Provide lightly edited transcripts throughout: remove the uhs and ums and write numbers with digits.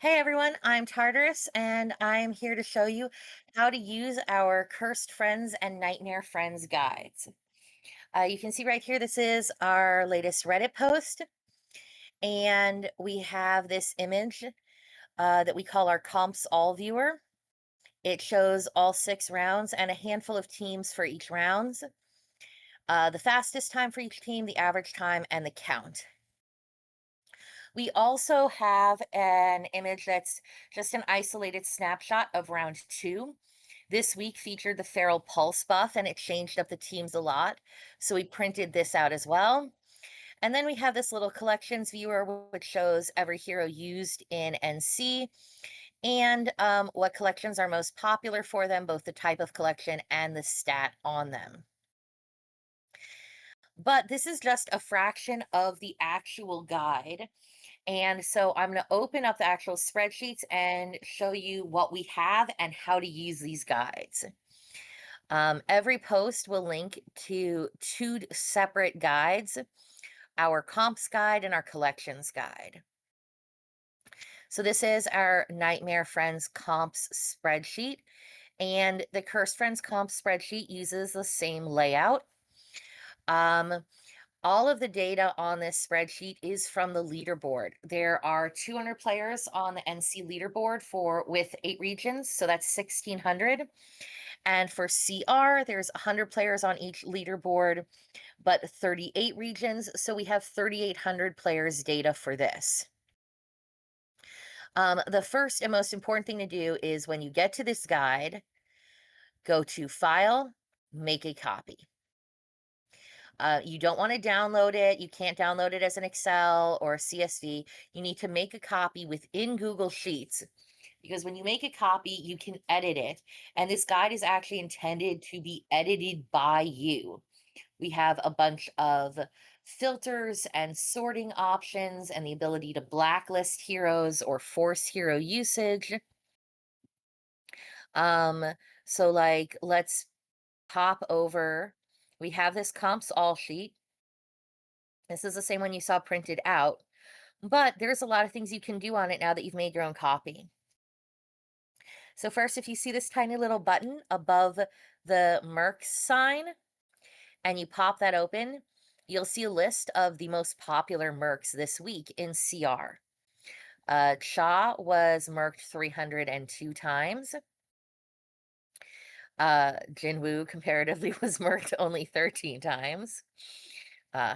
Hey everyone, I'm Tartarus, and I'm here to show you how to use our Cursed Friends and Nightmare Friends guides. You can see right here, this is our latest Reddit post, and we have this image that we call our Comps All viewer. It shows all 6 rounds and a handful of teams for each rounds, the fastest time for each team, the average time, and the count. We also have an image that's just an isolated snapshot of round 2. This week featured the Feral Pulse buff, and it changed up the teams a lot. So we printed this out as well. And then we have this little collections viewer, which shows every hero used in NC and what collections are most popular for them, both the type of collection and the stat on them. But this is just a fraction of the actual guide. And so I'm going to open up the actual spreadsheets and show you what we have and how to use these guides. Every post will link to two separate guides, our comps guide and our collections guide. So this is our Nightmare Friends comps spreadsheet, and the Cursed Friends comps spreadsheet uses the same layout. Um, all of the data on this spreadsheet is from the leaderboard. There are 200 players on the NC leaderboard for with 8 regions, so that's 1,600. And for CR, there's 100 players on each leaderboard, but 38 regions, so we have 3,800 players data for this. The first and most important thing to do is when you get to this guide, go to File, Make a Copy. You don't want to download it. You can't download it as an Excel or a CSV. You need to make a copy within Google Sheets because when you make a copy, you can edit it. And this guide is actually intended to be edited by you. We have a bunch of filters and sorting options and the ability to blacklist heroes or force hero usage. Um, so like let's pop over. We have this comps all sheet. This is the same one you saw printed out, but there's a lot of things you can do on it now that you've made your own copy. So first, if you see this tiny little button above the Merc sign and you pop that open, you'll see a list of the most popular Mercs this week in CR. Cha was merked 302 times. Jinwoo comparatively was merked only 13 times.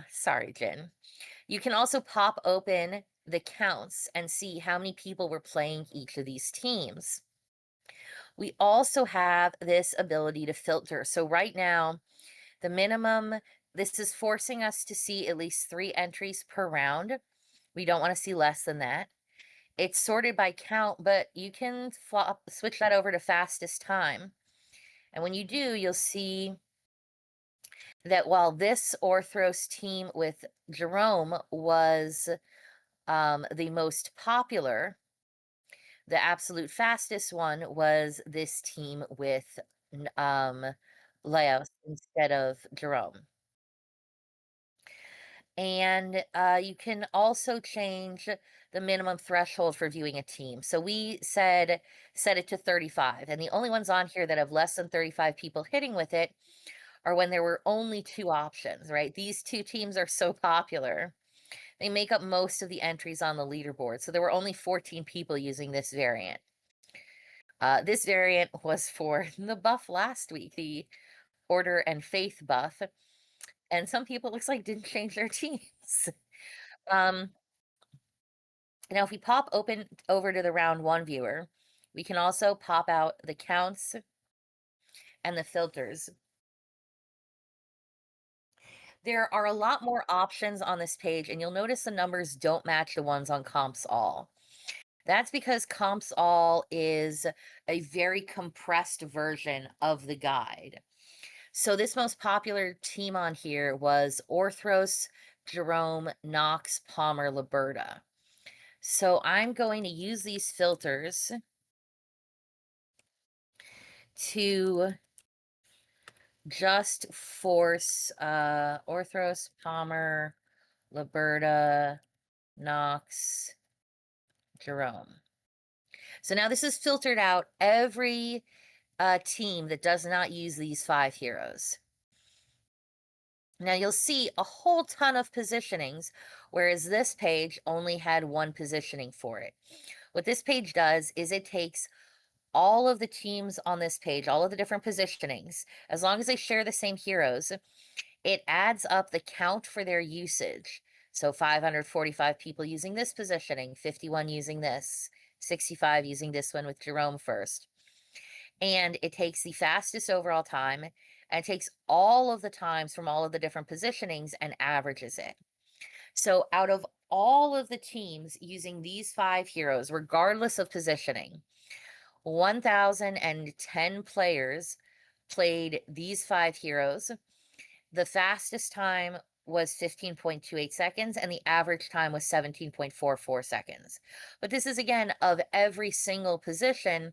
Sorry, Jin. You can also pop open the counts and see how many people were playing each of these teams. We also have this ability to filter. So right now, the minimum, this is forcing us to see at least 3 entries per round. We don't want to see less than that. It's sorted by count, but you can switch that over to fastest time. And when you do, you'll see that while this Orthros team with Jerome was the most popular, the absolute fastest one was this team with Laos instead of Jerome. And you can also change the minimum threshold for viewing a team. So we said set it to 35. And the only ones on here that have less than 35 people hitting with it are when there were only 2 options, right? These 2 teams are so popular. They make up most of the entries on the leaderboard. So there were only 14 people using this variant. This variant was for the buff last week, the Order and Faith buff. And some people, it looks like, didn't change their teams. Um, Now, if we pop open over to the round 1 viewer, we can also pop out the counts and the filters. There are a lot more options on this page, and you'll notice the numbers don't match the ones on Comps All. That's because Comps All is a very compressed version of the guide. So this most popular team on here was Orthros, Jerome, Knox, Palmer, Liberta. So I'm going to use these filters to just force Orthros, Palmer, Liberta, Knox, Jerome. So now this has filtered out every team that does not use these 5 heroes. Now you'll see a whole ton of positionings, whereas this page only had one positioning for it. What this page does is it takes all of the teams on this page, all of the different positionings, as long as they share the same heroes, it adds up the count for their usage. So 545 people using this positioning, 51 using this, 65 using this one with Jerome first. And it takes the fastest overall time and it takes all of the times from all of the different positionings and averages it. So out of all of the teams using these 5 heroes, regardless of positioning, 1,010 players played these 5 heroes. The fastest time was 15.28 seconds, and the average time was 17.44 seconds. But this is again of every single position,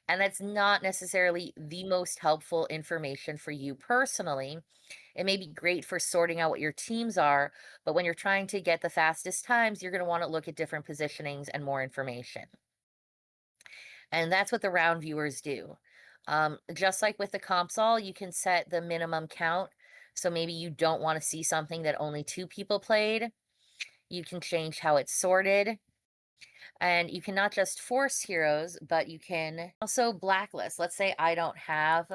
and that's not necessarily the most helpful information for you personally. It may be great for sorting out what your teams are, but when you're trying to get the fastest times, you're going to want to look at different positionings and more information. And that's what the round viewers do. Just like with the comps all, you can set the minimum count. So maybe you don't want to see something that only 2 people played. You can change how it's sorted. And you can not just force heroes, but you can also blacklist. Let's say I don't have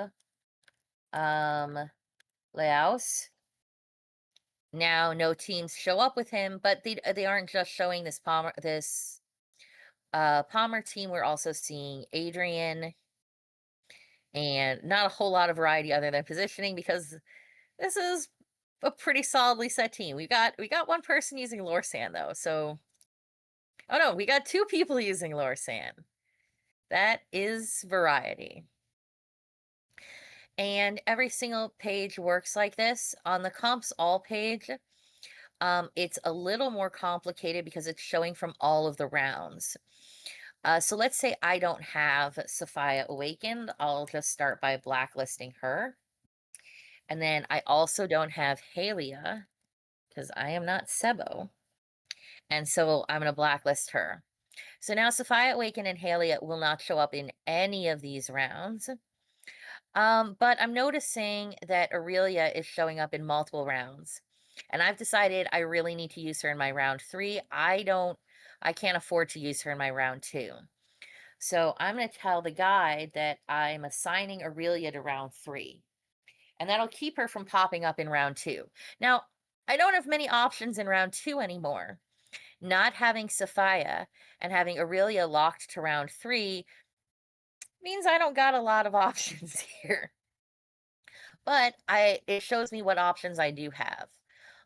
Laos. Now no teams show up with him, but they aren't just showing this Palmer team. We're also seeing Adrian and not a whole lot of variety other than positioning because this is a pretty solidly set team. We got one person using Lorsan though. So oh no, we got 2 people using Lorsan. That is variety. And every single page works like this. On the comps all page, it's a little more complicated because it's showing from all of the rounds. So let's say I don't have Sophia Awakened. I'll just start by blacklisting her. And then I also don't have Halia because I am not Sebo. And so I'm going to blacklist her. So now Sophia Awakened and Halia will not show up in any of these rounds. But I'm noticing that Aurelia is showing up in multiple rounds. And I've decided I really need to use her in my round 3. I can't afford to use her in my round 2. So I'm going to tell the guide that I'm assigning Aurelia to round 3. And that'll keep her from popping up in round 2. Now, I don't have many options in round 2 anymore. Not having Sophia and having Aurelia locked to round 3 means I don't got a lot of options here. But it shows me what options I do have.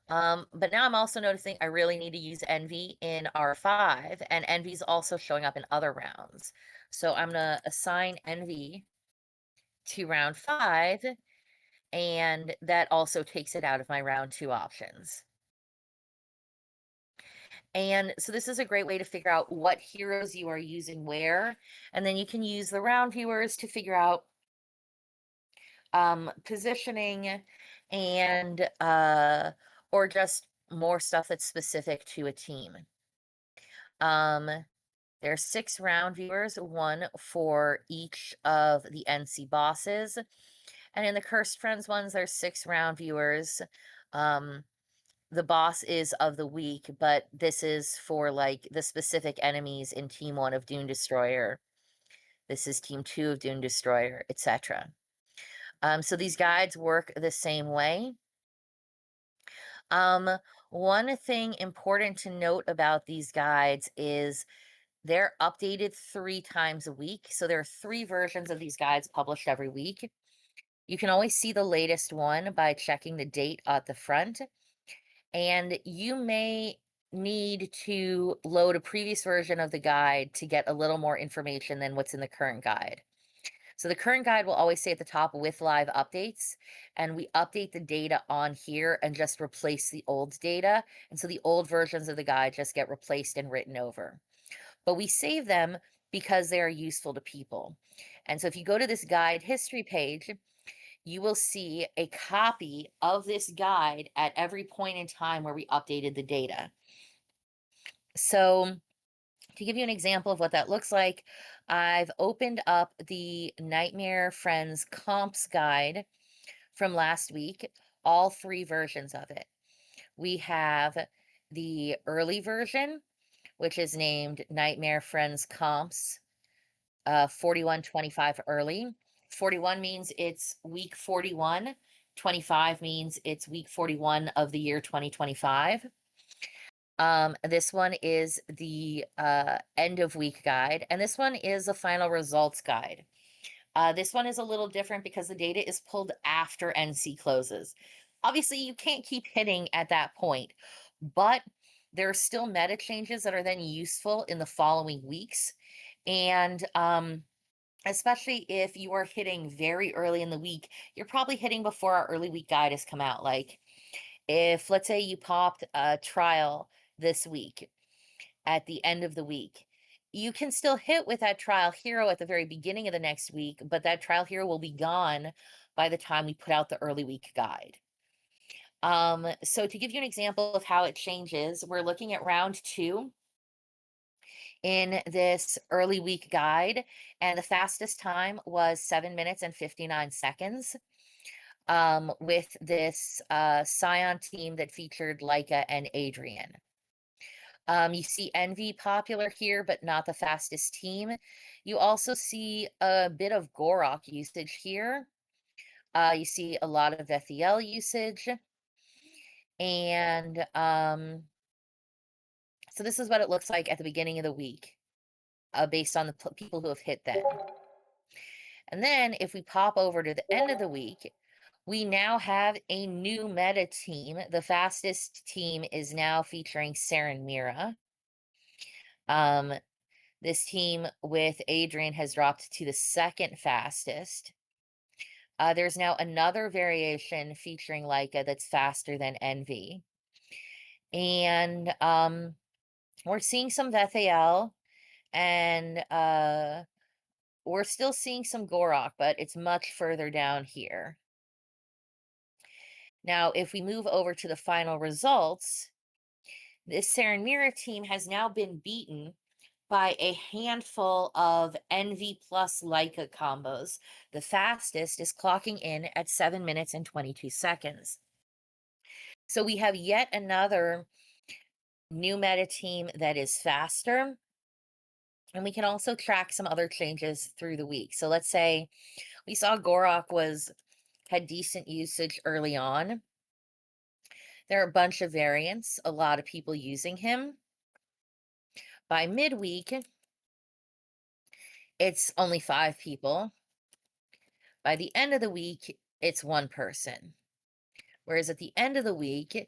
But now I'm also noticing I really need to use Envy in R5, and Envy's also showing up in other rounds. So I'm gonna assign Envy to round 5, and that also takes it out of my round 2 options. And so this is a great way to figure out what heroes you are using where, and then you can use the round viewers to figure out positioning and or just more stuff that's specific to a team. There's 6 round viewers, one for each of the NC bosses. And in the Cursed Friends ones, there's 6 round viewers. The boss is of the week, but this is for like the specific enemies in Team 1 of Dune Destroyer. This is Team 2 of Dune Destroyer, etc. So these guides work the same way. One thing important to note about these guides is they're updated 3 times a week. So there are 3 versions of these guides published every week. You can always see the latest one by checking the date at the front. And you may need to load a previous version of the guide to get a little more information than what's in the current guide. So the current guide will always say at the top with live updates, and we update the data on here and just replace the old data. And so the old versions of the guide just get replaced and written over. But we save them because they are useful to people. And so if you go to this guide history page, you will see a copy of this guide at every point in time where we updated the data. So To give you an example of what that looks like, I've opened up the Nightmare Friends comps guide from last week, all three versions of it. We have the early version, which is named Nightmare Friends Comps 4125 early. 41 means it's week 41. 25 means it's week 41 of the year 2025. This one is the end of week guide, and this one is the final results guide. This one is a little different because the data is pulled after NC closes. Obviously, you can't keep hitting at that point, but there are still meta changes that are then useful in the following weeks. And especially if you are hitting very early in the week, you're probably hitting before our early week guide has come out. Like if, let's say, you popped a trial this week at the end of the week, you can still hit with that trial hero at the very beginning of the next week, but that trial hero will be gone by the time we put out the early week guide. So to give you an example of how it changes, we're looking at round two in this early week guide, and the fastest time was 7 minutes and 59 seconds. With this Scion team that featured Leica and Adrian. You see Envy popular here, but not the fastest team. You also see a bit of Gorok usage here. You see a lot of Ethiel usage. And so this is what it looks like at the beginning of the week, based on the people who have hit then. And then if we pop over to the end of the week, we now have a new meta team. The fastest team is now featuring Saren Mira. This team with Adrian has dropped to the second fastest. There's now another variation featuring Leica that's faster than Envy. And we're seeing some Vethael, and we're still seeing some Gorok, but it's much further down here. Now, if we move over to the final results, this Saren Mira team has now been beaten by a handful of Envy plus Leica combos. The fastest is clocking in at 7 minutes and 22 seconds. So we have yet another new meta team that is faster. And we can also track some other changes through the week. So let's say we saw Gorok had decent usage early on. There are a bunch of variants, a lot of people using him. By midweek, it's only 5 people. By the end of the week, it's 1 person. Whereas at the end of the week,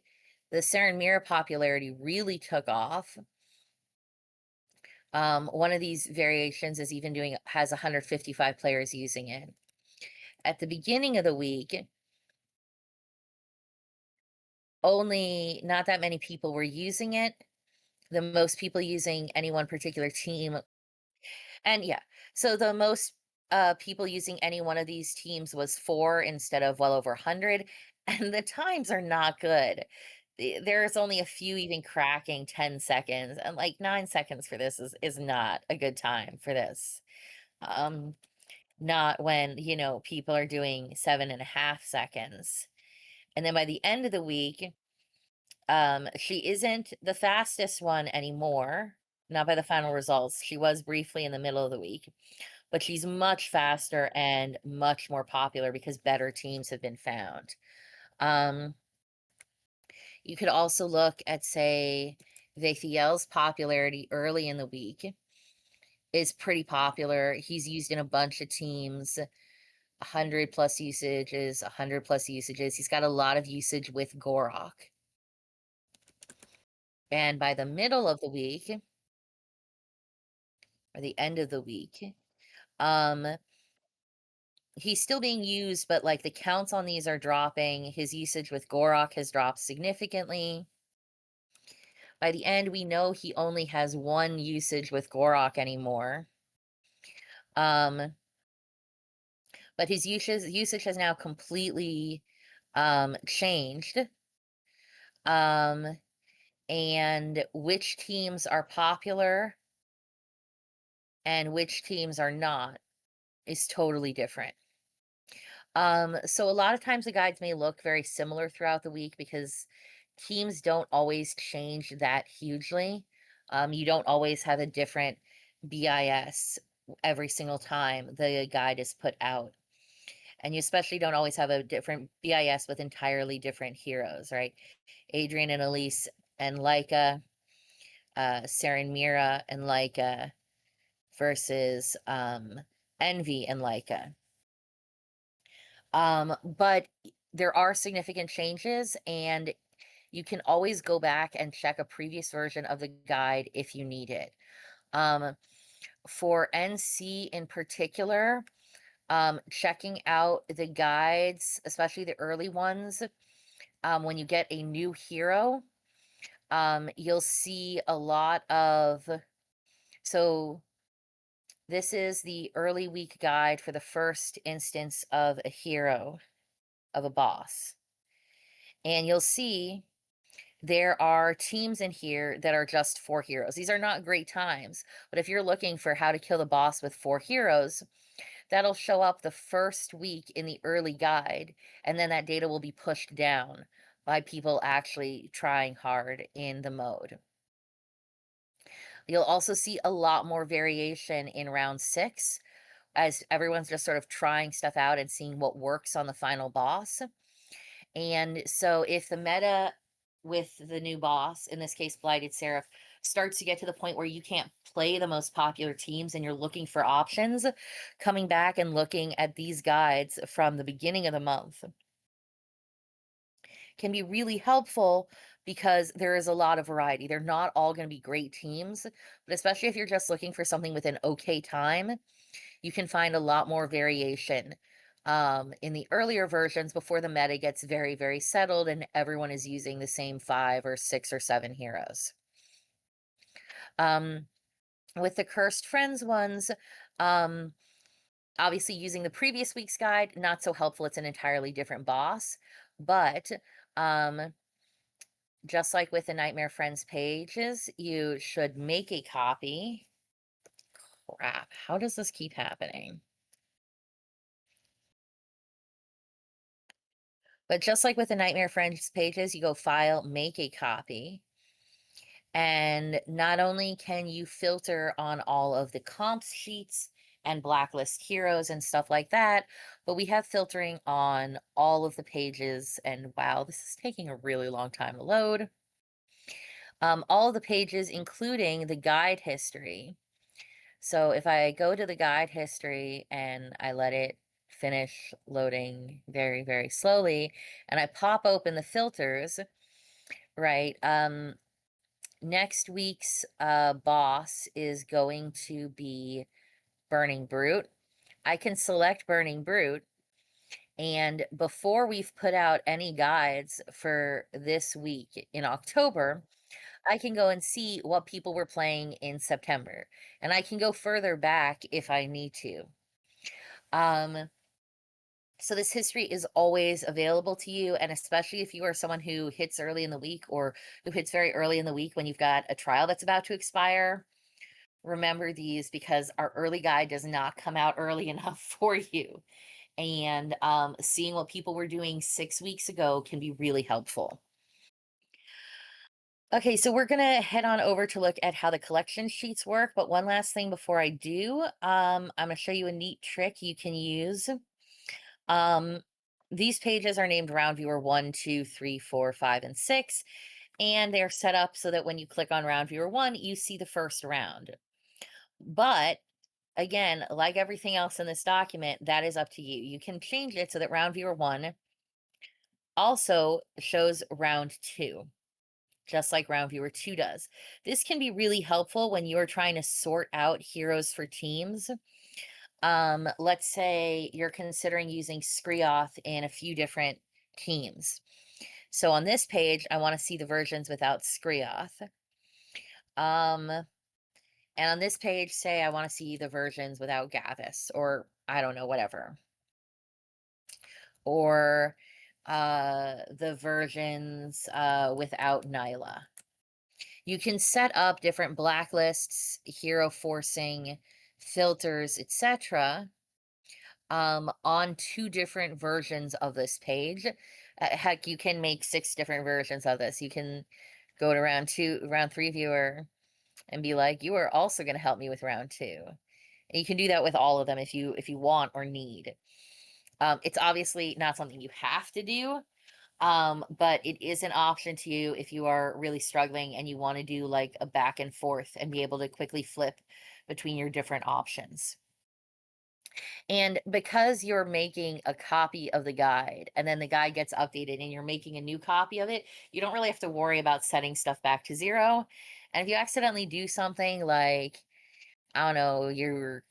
the Saren Mira popularity really took off. One of these variations is even has 155 players using it. At the beginning of the week, only not that many people were using it. The most people using any one particular team. And yeah, so the most people using any one of these teams was 4 instead of well over 100. And the times are not good. There's only a few even cracking 10 seconds, and like 9 seconds for this is not a good time for this. Um, Not when, people are doing 7.5 seconds. And then by the end of the week, she isn't the fastest one anymore, not by the final results. She was briefly in the middle of the week, but she's much faster and much more popular because better teams have been found. You could also look at, say, Vathiel's popularity early in the week is pretty popular. He's used in a bunch of teams, 100 plus usages, 100 plus usages. He's got a lot of usage with Gorok. And by the middle of the week, or the end of the week, um, he's still being used, but like the counts on these are dropping. His usage with Gorok has dropped significantly. By the end, we know he only has 1 usage with Gorok anymore. But his usage has now completely changed. And which teams are popular and which teams are not is totally different. So a lot of times the guides may look very similar throughout the week because teams don't always change that hugely. You don't always have a different BIS every single time the guide is put out. And you especially don't always have a different BIS with entirely different heroes, right? Adrian and Elise and Leica, Sarah and Mira and Leica versus Envy and Leica. But there are significant changes, and you can always go back and check a previous version of the guide if you need it. Um, for NC in particular, checking out the guides, especially the early ones, when you get a new hero, you'll see a lot of. So, this is the early week guide for the first instance of a hero, of a boss. And you'll see there are teams in here that are just 4 heroes. These are not great times, but if you're looking for how to kill the boss with 4 heroes, that'll show up the first week in the early guide, and then that data will be pushed down by people actually trying hard in the mode. You'll also see a lot more variation in round 6 as everyone's just sort of trying stuff out and seeing what works on the final boss. And so if the meta with the new boss, in this case Blighted Seraph, starts to get to the point where you can't play the most popular teams and you're looking for options, coming back and looking at these guides from the beginning of the month can be really helpful because there is a lot of variety. They're not all going to be great teams, but especially if you're just looking for something with an okay time, you can find a lot more variation in the earlier versions before the meta gets very, very settled and everyone is using the same 5 or 6 or 7 heroes. Um, with the Cursed Friends ones, um, obviously using the previous week's guide, not so helpful. It's an entirely different boss. But um, just like with the Nightmare Friends pages, you should make a copy. Crap, how does this keep happening? But just like with the Nightmare Friends pages, you go File, Make a Copy. And not only can you filter on all of the comps sheets and blacklist heroes and stuff like that, but we have filtering on all of the pages. And wow, this is taking a really long time to load. All of the pages, including the guide history. So if I go to the guide history and I let it finish loading very, very slowly, and I pop open the filters, right? Next week's boss is going to be Burning Brute. I can select Burning Brute, and before we've put out any guides for this week in October, I can go and see what people were playing in September, and I can go further back if I need to. Um, so this history is always available to you, and especially if you are someone who hits early in the week or who hits very early in the week when you've got a trial that's about to expire, remember these because our early guide does not come out early enough for you. And seeing what people were doing 6 weeks ago can be really helpful. Okay, so we're gonna head on over to look at how the collection sheets work. But one last thing before I do, I'm gonna show you a neat trick you can use. Um, these pages are named Round Viewer 1, 2, 3, 4, 5, and 6, and they're set up so that when you click on Round Viewer 1, you see the first round. But again, like everything else in this document, that is up to you. You can change it so that Round Viewer 1 also shows Round 2, just like Round Viewer 2 does. This can be really helpful when you're trying to sort out heroes for teams. Let's say you're considering using Skrioth in a few different teams. So on this page, I want to see the versions without Skrioth. And on this page, say I want to see the versions without Gavis, or I don't know, whatever. Or the versions without Nyla. You can set up different blacklists, hero forcing filters, etc., on two different versions of this page. Heck, you can make six different versions of this. You can go to round three viewer and be like, you are also going to help me with round two. And you can do that with all of them if you want or need. It's obviously not something you have to do, but it is an option to you if you are really struggling and you want to do like a back and forth and be able to quickly flip between your different options. And because you're making a copy of the guide and then the guide gets updated and you're making a new copy of it, you don't really have to worry about setting stuff back to zero. And if you accidentally do something like, I don't know, you're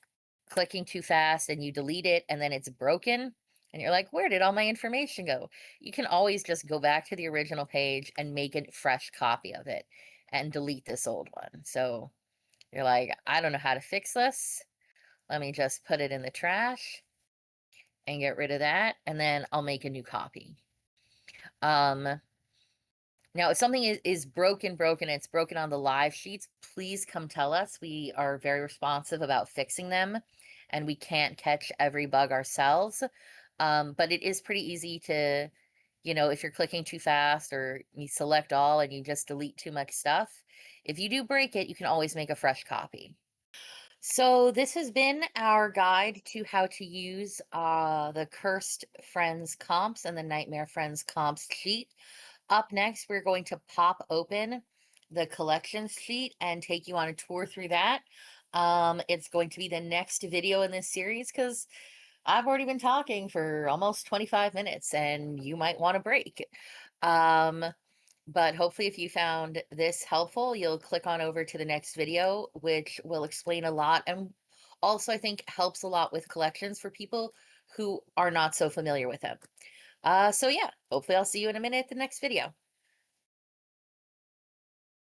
clicking too fast and you delete it and then it's broken and you're like, where did all my information go? You can always just go back to the original page and make a fresh copy of it and delete this old one. So you're like, I don't know how to fix this. Let me just put it in the trash and get rid of that, and then I'll make a new copy. Um, Now, if something is broken, it's broken on the live sheets, please come tell us. We are very responsive about fixing them, and we can't catch every bug ourselves. But it is pretty easy to, if you're clicking too fast or you select all and you just delete too much stuff, if you do break it, you can always make a fresh copy. So this has been our guide to how to use the Cursed Friends comps and the Nightmare Friends comps sheet. Up next, we're going to pop open the collections sheet and take you on a tour through that. It's going to be the next video in this series because I've already been talking for almost 25 minutes and you might want a break. Um, but hopefully, if you found this helpful, you'll click on over to the next video, which will explain a lot and also, I think, helps a lot with collections for people who are not so familiar with them. So, yeah, hopefully, I'll see you in a minute at the next video.